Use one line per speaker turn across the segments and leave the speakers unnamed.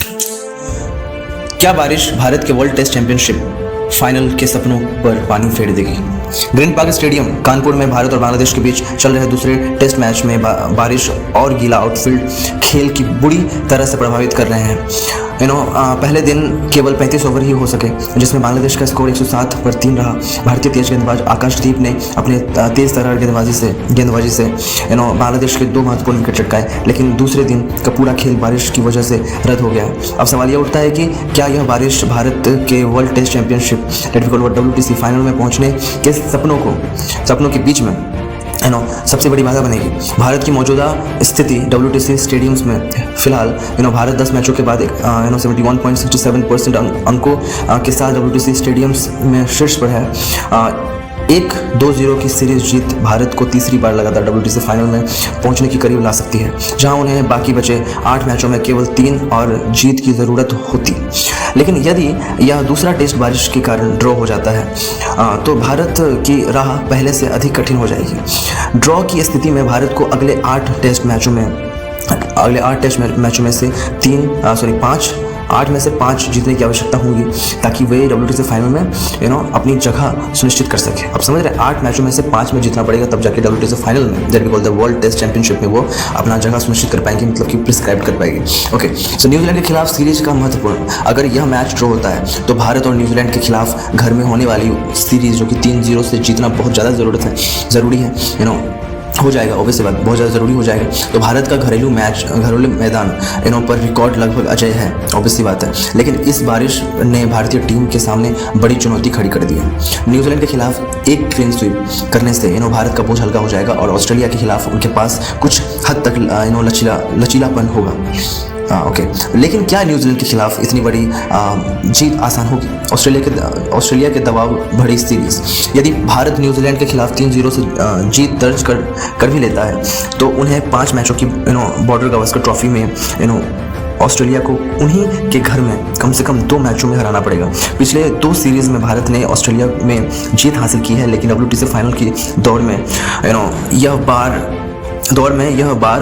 क्या बारिश भारत के वर्ल्ड टेस्ट चैंपियनशिप फाइनल के सपनों पर पानी फेर देगी? ग्रीन पार्क स्टेडियम कानपुर में भारत और बांग्लादेश के बीच चल रहे दूसरे टेस्ट मैच में बारिश और गीला आउटफील्ड खेल की बुरी तरह से प्रभावित कर रहे हैं। पहले दिन केवल 35 ओवर ही हो सके, जिसमें बांग्लादेश का स्कोर 107 पर 3 रहा। भारतीय तेज गेंदबाज आकाशदीप ने अपने तेज तर्रार गेंदबाजी से बांग्लादेश के 2 महत्वपूर्ण विकेट चटकाए, लेकिन दूसरे दिन का पूरा खेल बारिश की वजह से रद्द हो गया। अब सवाल यह उठता है कि क्या यह बारिश भारत के World Test Championship WTC final में पहुंचने के सपनों के बीच में सबसे बड़ी बाधा बनेगी। भारत की मौजूदा स्थिति WTC स्टेडियम्स में फिलहाल भारत 10 मैचों के बाद 71.67% अंकों के साथ WTC स्टेडियम्स में शीर्ष पर है। 1-2-0 की सीरीज जीत भारत को तीसरी बार लगातार WTC फाइनल में पहुंचने की करीब ला सकती है, जहां उन्हें बाकी बचे 8 मैचों में केवल 3 और जीत की ज़रूरत होती। लेकिन यदि यह दूसरा टेस्ट बारिश के कारण ड्रॉ हो जाता है तो भारत की राह पहले से अधिक कठिन हो जाएगी। ड्रॉ की स्थिति में भारत को अगले 8 टेस्ट मैचों में से 8 में से 5 जीतने की आवश्यकता होगी, ताकि वे WTC फाइनल में अपनी जगह सुनिश्चित कर सके। अब समझ रहे हैं, 8 मैचों में से 5 में जीतना पड़ेगा, तब जाके WTC फाइनल में that we call the World Test Championship में वो अपना जगह सुनिश्चित कर पाएंगे, मतलब कि प्रिस्क्राइब कर पाएंगे। ओके, सो न्यूजीलैंड के खिलाफ सीरीज का महत्वपूर्ण, अगर यह मैच ड्रॉ होता है तो भारत और न्यूजीलैंड के खिलाफ घर में होने वाली सीरीज जो कि 3-0 से जीतना बहुत ज़्यादा ज़रूरी है हो जाएगा, ऑब्वियस बात, बहुत ज़्यादा ज़रूरी हो जाएगा। तो भारत का घरेलू मैदान पर रिकॉर्ड लगभग अजय है, ऑब्वियस बात है। लेकिन इस बारिश ने भारतीय टीम के सामने बड़ी चुनौती खड़ी कर दी है। न्यूजीलैंड के खिलाफ एक क्लीन स्वीप करने से भारत का बोझ हल्का हो जाएगा और ऑस्ट्रेलिया के खिलाफ उनके पास कुछ हद तक लचीलापन होगा। ओके, लेकिन क्या न्यूजीलैंड के खिलाफ इतनी बड़ी जीत आसान होगी? ऑस्ट्रेलिया के दबाव भरी सीरीज, यदि भारत न्यूजीलैंड के खिलाफ 3-0 से जीत दर्ज कर भी लेता है तो उन्हें 5 मैचों की बॉर्डर गावस्कर ट्रॉफी में ऑस्ट्रेलिया को उन्हीं के घर में कम से कम 2 मैचों में हराना पड़ेगा। पिछले 2 सीरीज में भारत ने ऑस्ट्रेलिया में जीत हासिल की है, लेकिन WTC फाइनल की दौड़ में यह बार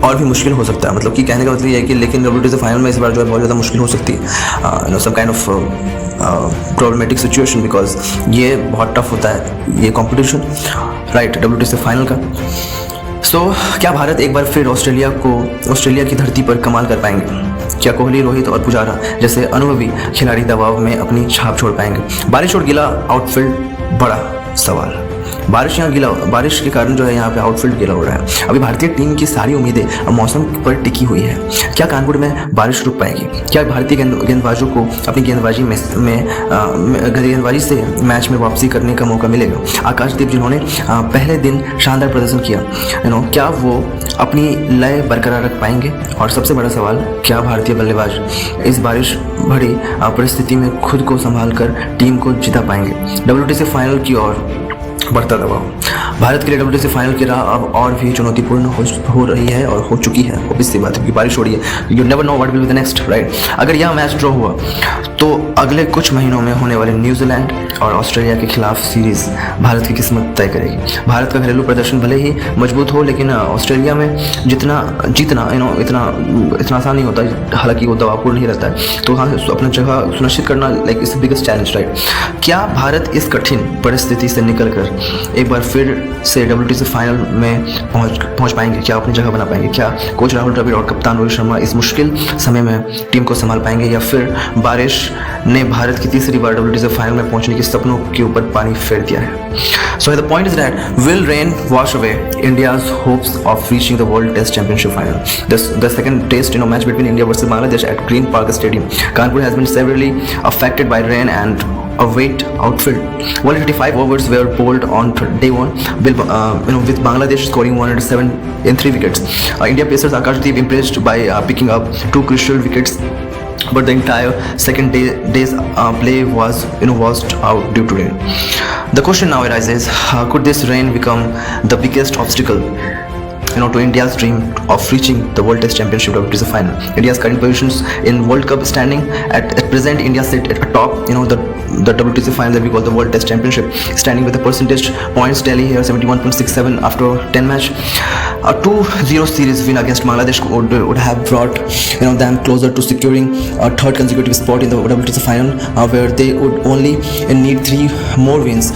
और भी मुश्किल हो सकता है। मतलब कि कहने का मतलब ये है कि लेकिन WTC फाइनल में इस बार जो है बहुत ज़्यादा मुश्किल हो सकती है, some kind of problematic situation, because ये बहुत टफ होता है ये कंपटीशन, राइट, WTC फाइनल का। सो क्या भारत एक बार फिर ऑस्ट्रेलिया की धरती पर कमाल कर पाएंगे? क्या कोहली, रोहित और पुजारा जैसे अनुभवी खिलाड़ी दबाव में अपनी छाप छोड़ पाएंगे? बारिश और गीला आउटफील्ड बड़ा सवाल। बारिश के कारण जो है यहाँ पे आउटफील्ड गीला हो रहा है। अभी भारतीय टीम की सारी उम्मीदें अब मौसम पर टिकी हुई है। क्या कानपुर में बारिश रुक पाएगी? क्या भारतीय गेंदबाजों को अपनी गेंदबाजी से मैच में वापसी करने का मौका मिलेगा? आकाशदीप जिन्होंने पहले दिन शानदार प्रदर्शन किया, क्या वो अपनी लय बरकरार रख पाएंगे? और सबसे बड़ा सवाल, क्या भारतीय बल्लेबाज इस बारिश भरी परिस्थिति में खुद को संभाल कर टीम को जिता पाएंगे? WTC फाइनल की ओर बढ़ता दबाव, भारत के लिए WTC फाइनल की राह अब और भी चुनौतीपूर्ण हो रही है और हो चुकी है, ऑब्वियसली बात है, क्योंकि बारिश हो रही है। You never know what will be the next, right. अगर यह मैच ड्रॉ हुआ तो अगले कुछ महीनों में होने वाले न्यूजीलैंड और ऑस्ट्रेलिया के खिलाफ सीरीज भारत की किस्मत तय करेगी। भारत का घरेलू प्रदर्शन भले ही मजबूत हो, लेकिन ऑस्ट्रेलिया में जीतना इतना आसान नहीं होता, हालांकि वो दबावपूर्ण नहीं रहता है। तो हाँ, अपना जगह सुनिश्चित करना like is the biggest challenge, right. क्या भारत इस कठिन परिस्थिति से निकलकर एक बार फिर से WTC फाइनल में पहुंच पाएंगे? क्या अपनी जगह बना पाएंगे? क्या कोच राहुल द्रविड़ और कप्तान रोहित शर्मा इस मुश्किल समय में टीम को संभाल पाएंगे, या फिर बारिश ने भारत की तीसरी बार WTC फाइनल में पहुंचने के सपनों के ऊपर पानी फेर दिया है? So the point is that will rain wash away India's hopes of reaching the World Test Championship final? The second test match between India versus Bangladesh at Green Park Stadium, Kanpur, has been severely affected by rain and a wet outfield. 155 overs were bowled on day one, with Bangladesh scoring 107 in 3 wickets. India pacers Akashdeep impressed by picking up 2 crucial wickets, but the entire second day's play was washed out due to rain. The question now arises, could this rain become the biggest obstacle to India's dream of reaching the World Test Championship WTC final? India's current positions in World Cup standing at present, India sit at atop the WTC final that we call the World Test Championship, standing with a percentage points tally here 71.67 after 10 match. A 2-0 series win against Bangladesh would have brought them closer to securing a third consecutive spot in the WTC final, where they would only need 3 more wins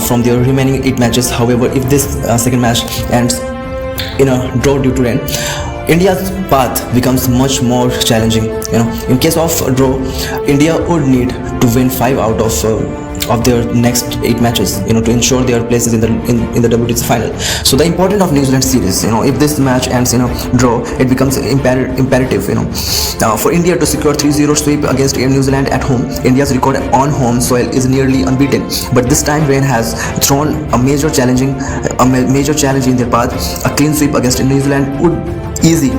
from their remaining 8 matches. However, if this second match ends in a draw due to rain, India's path becomes much more challenging. In case of a draw, India would need to win 5 out of their next 8 matches, to ensure their places in the WTC final. So the importance of New Zealand series, if this match ends in a draw, it becomes imperative, for India to secure 3-0 sweep against New Zealand at home. India's record on home soil is nearly unbeaten, but this time rain has thrown a major challenge in their path. A clean sweep against New Zealand would easy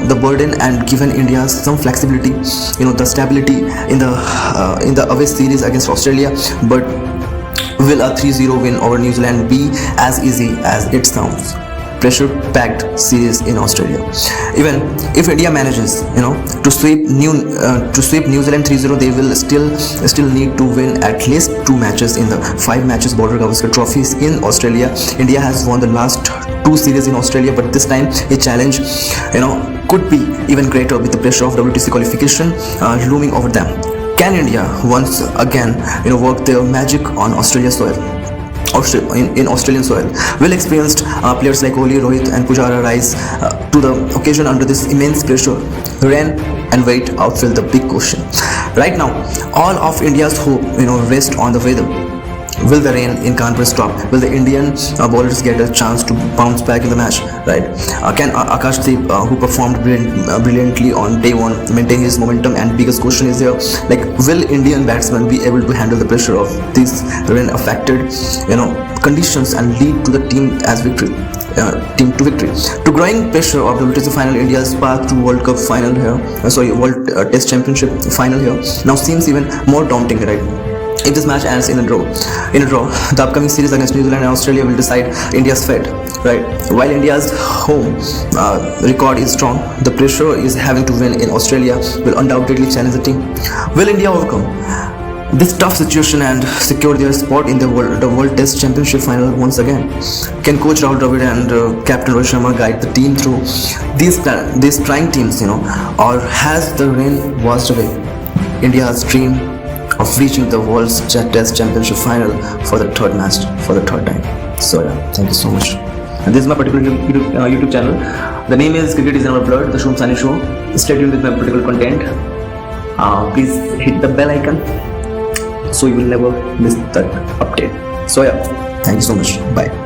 the burden and given India some flexibility, the stability in the away series against Australia. But will a 3-0 win over New Zealand be as easy as it sounds? Pressure packed series in Australia. Even if India manages to sweep New Zealand 3-0, they will still need to win at least 2 matches in the 5 matches Border Gavaskar trophies in Australia. India has won the last 2 series in Australia, but this time a challenge could be even greater with the pressure of WTC qualification looming over them. Can India once again work their magic on Australia soil? In Australian soil, will experienced players like Kohli, Rohit and Pujara rise to the occasion under this immense pressure? Rain and weight outfill the big question. Right now, all of India's hope rests on the weather. Will the rain in Kanpur stop? Will the Indian bowlers get a chance to bounce back in the match? Right? Can Akashdeep, who performed brilliantly on day 1, maintain his momentum? And biggest question is here, will Indian batsmen be able to handle the pressure of these rain-affected, conditions and lead to the team to victory? To growing pressure of the WTC final, India's path to World Cup final here, World Test Championship final here, now seems even more daunting, right? If this match ends in a draw, the upcoming series against New Zealand and Australia will decide India's fate, right? While India's home record is strong, the pressure is having to win in Australia will undoubtedly challenge the team. Will India overcome this tough situation and secure their spot in the World Test Championship final once again? Can Coach Rahul Dravid and Captain Rohit Sharma guide the team through these trying teams, or has the rain washed away India's dream of reaching the World Test Championship final for the third time? So yeah, thank you so much. And this is my particular YouTube channel. The name is Cricket is in Our Blood, the Shubham Sahni Show. Stay tuned with my particular content. Please hit the bell icon so you will never miss that update. So yeah, thank you so much. Bye.